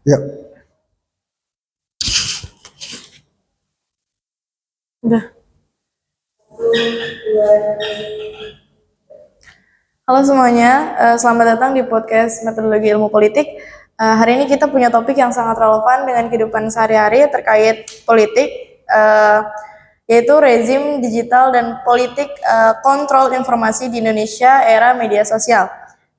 Ya. Udah. Halo semuanya, selamat datang di podcast Metodologi Ilmu Politik. Hari ini kita punya topik yang sangat relevan dengan kehidupan sehari-hari terkait politik, yaitu rezim digital dan politik kontrol informasi di Indonesia era media sosial.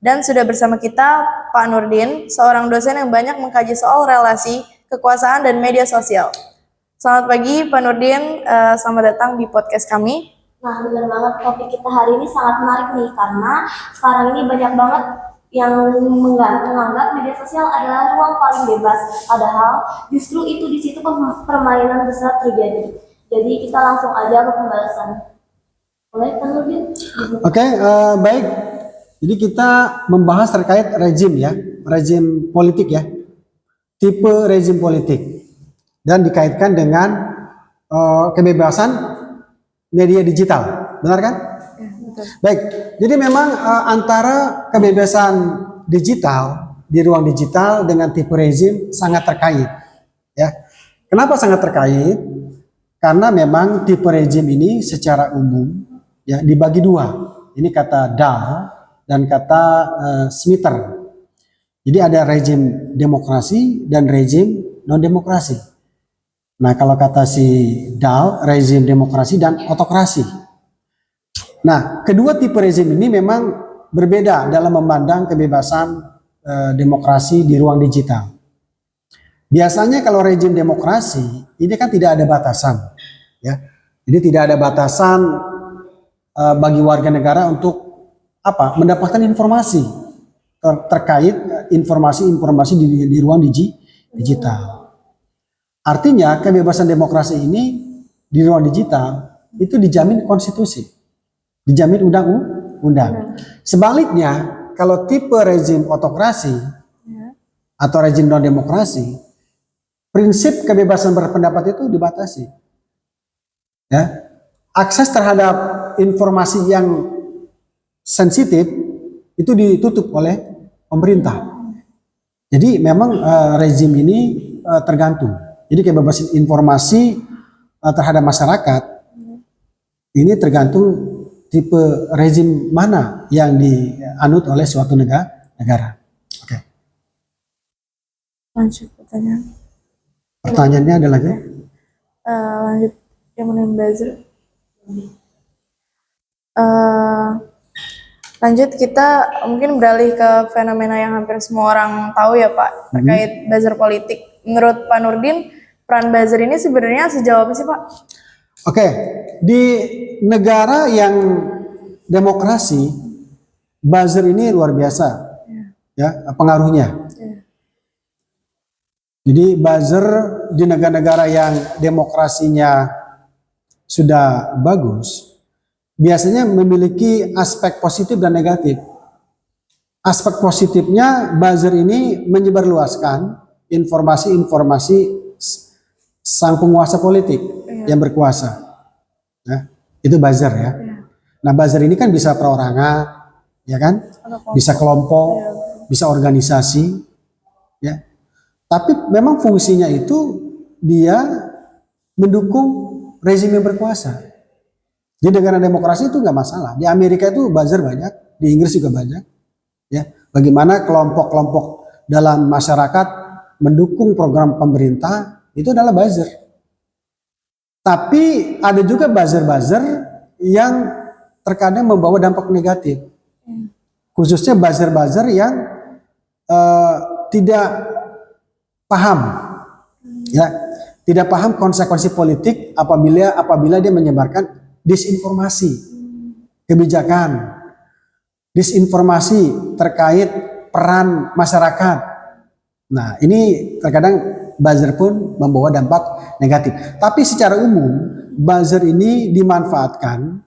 Dan sudah bersama kita Pak Nurdin, seorang dosen yang banyak mengkaji soal relasi, kekuasaan, dan media sosial. Selamat pagi Pak Nurdin, selamat datang di podcast kami. Nah, benar banget, topik kita hari ini sangat menarik nih, karena sekarang ini banyak banget yang menganggap media sosial adalah ruang paling bebas, padahal justru itu di situ permainan besar terjadi. Jadi kita langsung aja ke pembahasan. Boleh, Pak Nurdin? Oke, baik. Jadi kita membahas terkait rezim ya, rezim politik ya, tipe rezim politik, dan dikaitkan dengan kebebasan media digital, benar kan? Ya, betul. Baik, jadi memang antara kebebasan digital di ruang digital dengan tipe rezim sangat terkait, ya. Kenapa sangat terkait? Karena memang tipe rezim ini secara umum ya dibagi dua. Ini kata Dahl dan kata Smither. Jadi ada rezim demokrasi dan rezim non demokrasi. Nah, kalau kata si Dahl, rezim demokrasi dan otokrasi. Nah, kedua tipe rezim ini memang berbeda dalam memandang kebebasan demokrasi di ruang digital. Biasanya kalau rezim demokrasi ini kan tidak ada batasan, ya. Jadi tidak ada batasan bagi warga negara untuk apa? Mendapatkan informasi terkait informasi-informasi di ruang digital. Artinya kebebasan demokrasi ini di ruang digital itu dijamin konstitusi, dijamin undang-undang. Sebaliknya kalau tipe rezim otokrasi atau rezim non demokrasi, prinsip kebebasan berpendapat itu dibatasi. Ya, akses terhadap informasi yang sensitif itu ditutup oleh pemerintah. Jadi memang rezim ini tergantung. Jadi kebebasan informasi terhadap masyarakat ini tergantung tipe rezim mana yang dianut oleh suatu negara. Oke. Lanjut pertanyaan. Pertanyaannya ada lagi? Lanjut yang mengenai buzzer. Lanjut kita mungkin beralih ke fenomena yang hampir semua orang tahu ya Pak, terkait buzzer politik. Menurut Pak Nurdin, peran buzzer ini sebenarnya sejauh apa sih Pak? Oke, di negara yang demokrasi, buzzer ini luar biasa, ya pengaruhnya. Jadi buzzer di negara-negara yang demokrasinya sudah bagus, biasanya memiliki aspek positif dan negatif. Aspek positifnya, buzzer ini menyebarluaskan informasi-informasi sang penguasa politik yang berkuasa. Ya, itu buzzer ya. Nah, buzzer ini kan bisa perorangan, ya kan? Bisa kelompok, bisa organisasi, ya. Tapi memang fungsinya itu dia mendukung rezim yang berkuasa. Di negara demokrasi itu nggak masalah. Di Amerika itu buzzer banyak, di Inggris juga banyak. Ya, bagaimana kelompok-kelompok dalam masyarakat mendukung program pemerintah itu adalah buzzer. Tapi ada juga buzzer-buzzer yang terkadang membawa dampak negatif. Khususnya buzzer-buzzer yang tidak paham, ya, tidak paham konsekuensi politik apabila dia menyebarkan disinformasi kebijakan, disinformasi terkait peran masyarakat. Nah, ini terkadang buzzer pun membawa dampak negatif. Tapi secara umum buzzer ini dimanfaatkan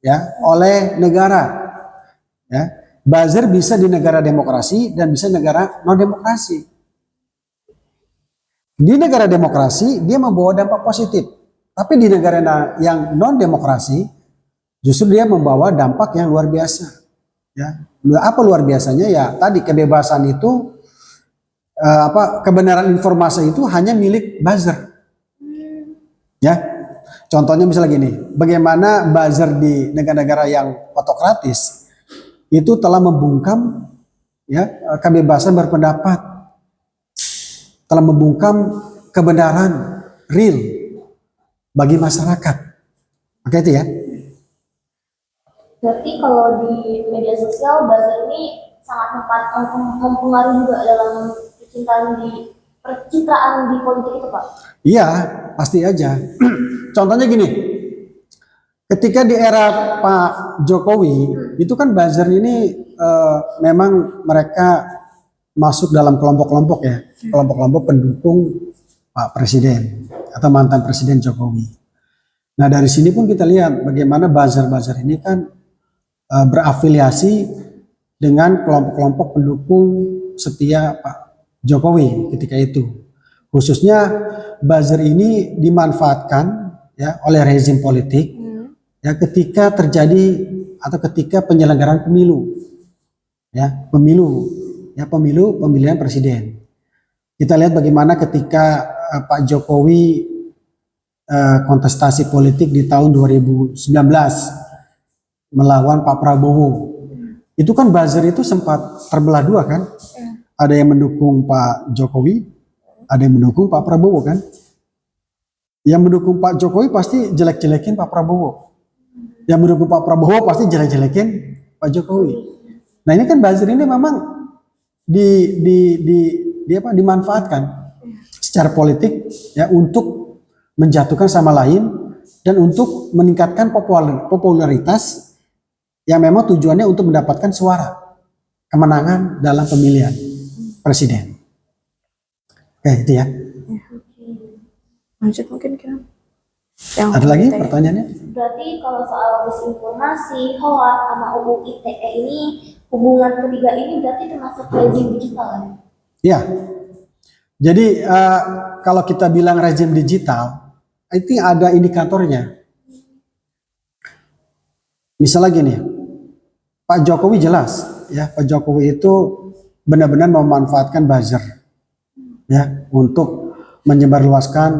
ya oleh negara. Ya, buzzer bisa di negara demokrasi dan bisa negara non demokrasi. Di negara demokrasi dia membawa dampak positif, tapi di negara yang non demokrasi justru dia membawa dampak yang luar biasa. Ya, apa luar biasanya? Ya tadi kebebasan itu kebenaran informasi itu hanya milik buzzer. Ya, contohnya misalnya gini, bagaimana buzzer di negara-negara yang otokratis itu telah membungkam ya kebebasan berpendapat, telah membungkam kebenaran real bagi masyarakat. Oke itu ya. Berarti kalau di media sosial buzzer ini sangat mempengaruhi juga dalam percitraan di politik itu, Pak? Iya, pasti aja. Contohnya gini, ketika di era Pak Jokowi, itu kan buzzer ini memang mereka masuk dalam kelompok-kelompok ya, kelompok-kelompok pendukung Pak Presiden atau mantan Presiden Jokowi. Nah dari sini pun kita lihat bagaimana buzzer-buzzer ini kan berafiliasi dengan kelompok-kelompok pendukung setia Pak Jokowi ketika itu. Khususnya buzzer ini dimanfaatkan ya oleh rezim politik ya ketika terjadi atau ketika penyelenggaraan pemilu. Ya, pemilihan presiden. Kita lihat bagaimana ketika Pak Jokowi kontestasi politik di tahun 2019 melawan Pak Prabowo. Itu kan buzzer itu sempat terbelah dua kan? Ada yang mendukung Pak Jokowi, ada yang mendukung Pak Prabowo kan? Yang mendukung Pak Jokowi pasti jelek-jelekin Pak Prabowo. Yang mendukung Pak Prabowo pasti jelek-jelekin Pak Jokowi. Nah ini kan buzzer ini memang dimanfaatkan secara politik ya untuk menjatuhkan sama lain dan untuk meningkatkan popularitas yang memang tujuannya untuk mendapatkan suara kemenangan dalam pemilihan presiden. Oke itu ya. Lanjut mungkin kira. Ada lagi pertanyaannya? Berarti kalau soal disinformasi, hoax sama UU ITE ini hubungan ketiga ini berarti termasuk rezim digital kan? Ya. Jadi kalau kita bilang rezim digital, itu ada indikatornya. Misalnya gini, Pak Jokowi jelas, ya Pak Jokowi itu benar-benar memanfaatkan buzzer, ya untuk menyebarluaskan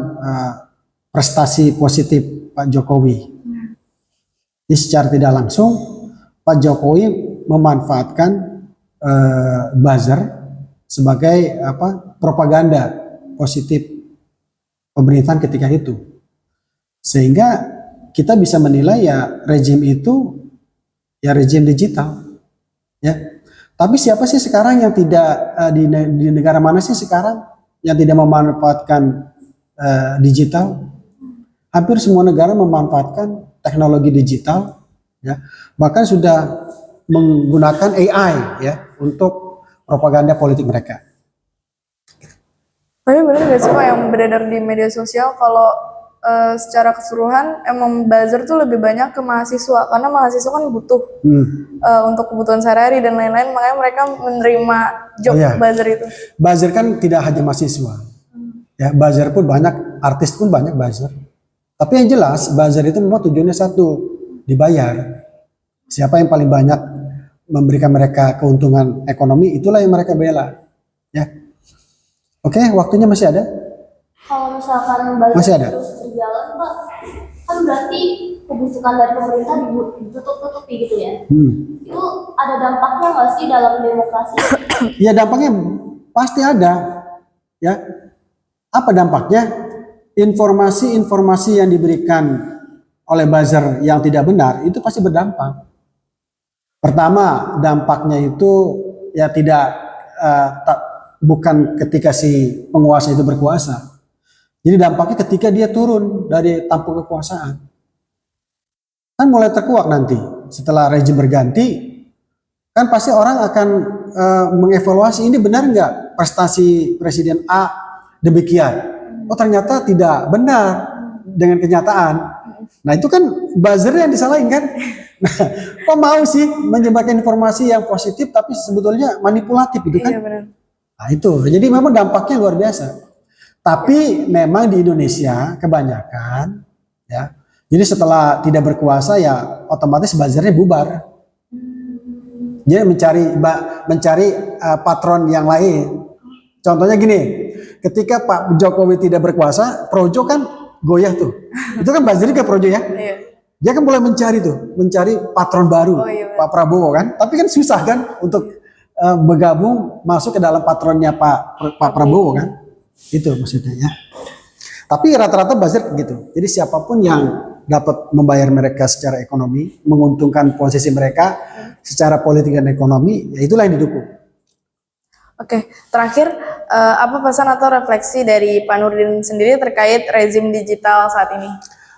prestasi positif Pak Jokowi. Jadi secara tidak langsung Pak Jokowi memanfaatkan buzzer sebagai propaganda positif pemerintahan ketika itu, sehingga kita bisa menilai ya rezim itu ya rezim digital ya. Tapi siapa sih sekarang yang tidak di negara mana sih sekarang yang tidak memanfaatkan digital? Hampir semua negara memanfaatkan teknologi digital ya. Bahkan sudah menggunakan AI ya untuk propaganda politik mereka. Tapi benar nggak sih Pak yang beredar di media sosial kalau secara keseluruhan emang buzzer tuh lebih banyak ke mahasiswa karena mahasiswa kan butuh untuk kebutuhan sehari-hari dan lain-lain, makanya mereka menerima job buzzer itu. Buzzer kan tidak hanya mahasiswa, ya buzzer pun banyak, artis pun banyak buzzer. Tapi yang jelas buzzer itu memang tujuannya satu, dibayar. Siapa yang paling banyak memberikan mereka keuntungan ekonomi, itulah yang mereka bela. Ya, oke, waktunya masih ada. Kalau misalkan buzzer terus berjalan, Pak, kan berarti kebusukan dari pemerintah ditutup-tutupi gitu ya. Itu ada dampaknya nggak sih dalam demokrasi? Ya dampaknya pasti ada. Ya, apa dampaknya? Informasi-informasi yang diberikan oleh buzzer yang tidak benar itu pasti berdampak. Pertama, dampaknya itu ya bukan ketika si penguasa itu berkuasa. Jadi dampaknya ketika dia turun dari tampuk kekuasaan. Kan mulai terkuak nanti setelah rezim berganti, kan pasti orang akan mengevaluasi ini benar nggak prestasi Presiden A demikian. Oh ternyata tidak benar dengan kenyataan. Nah itu kan buzzer yang disalahin kan. Nah, kok mau sih menyebarkan informasi yang positif tapi sebetulnya manipulatif gitu kan. Iya, benar. Nah itu, jadi memang dampaknya luar biasa. Tapi memang di Indonesia kebanyakan ya. Jadi setelah tidak berkuasa ya otomatis buzzernya bubar. Jadi mencari patron yang lain. Contohnya gini, ketika Pak Jokowi tidak berkuasa, Projo kan goyah tuh. Itu kan buzzer ke Projo ya. Iya. Dia kan mulai mencari patron baru, Oh, iya, Pak Prabowo kan. Tapi kan susah kan untuk bergabung masuk ke dalam patronnya Pak Prabowo kan. Itu maksudnya ya. Tapi rata-rata buzzer gitu. Jadi siapapun yang dapat membayar mereka secara ekonomi, menguntungkan posisi mereka secara politik dan ekonomi, ya itulah yang didukung. Oke, terakhir apa pesan atau refleksi dari Pak Nurdin sendiri terkait rezim digital saat ini?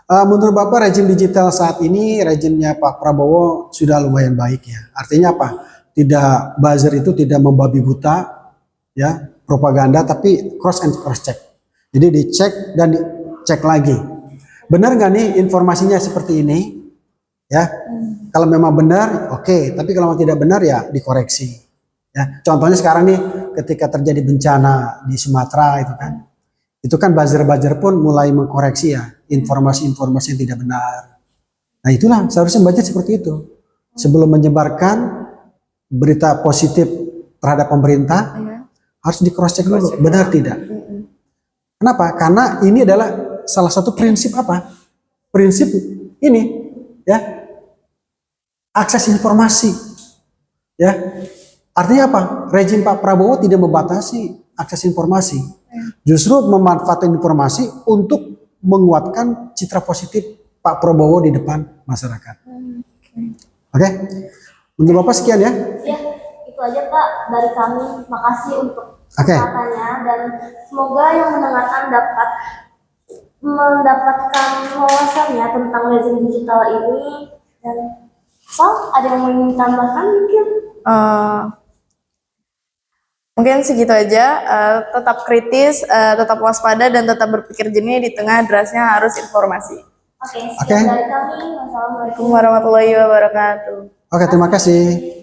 Menurut Bapak rezim digital saat ini, rezimnya Pak Prabowo sudah lumayan baik ya. Artinya apa? Tidak, buzzer itu tidak membabi buta ya propaganda, tapi cross check. Jadi dicek dan dicek lagi. Benar nggak nih informasinya seperti ini? Ya, kalau memang benar, oke. Tapi kalau memang tidak benar ya dikoreksi. Ya, contohnya sekarang nih, ketika terjadi bencana di Sumatera itu kan buzzer-buzzer pun mulai mengkoreksi ya informasi-informasi yang tidak benar. Nah itulah seharusnya baca seperti itu. Sebelum menyebarkan berita positif terhadap pemerintah, harus di cross check dulu, benar tidak? Kenapa? Karena ini adalah salah satu prinsip apa? Prinsip ini ya, akses informasi. Ya. Artinya apa? Rezim Pak Prabowo tidak membatasi akses informasi. Justru memanfaatkan informasi untuk menguatkan citra positif Pak Prabowo di depan masyarakat. Oke? Menurut Bapak sekian ya? Ya, itu aja Pak dari kami. Makasih untuk kesempatannya dan semoga yang mendengarkan dapat mendapatkan wawasannya tentang rezim digital ini. Dan ada yang ingin tambahkan mungkin? Mungkin segitu aja. Tetap kritis, tetap waspada, dan tetap berpikir jernih di tengah derasnya arus informasi. Oke, sekian dari kami. Wassalamualaikum Warahmatullahi wabarakatuh. Oke, terima kasih.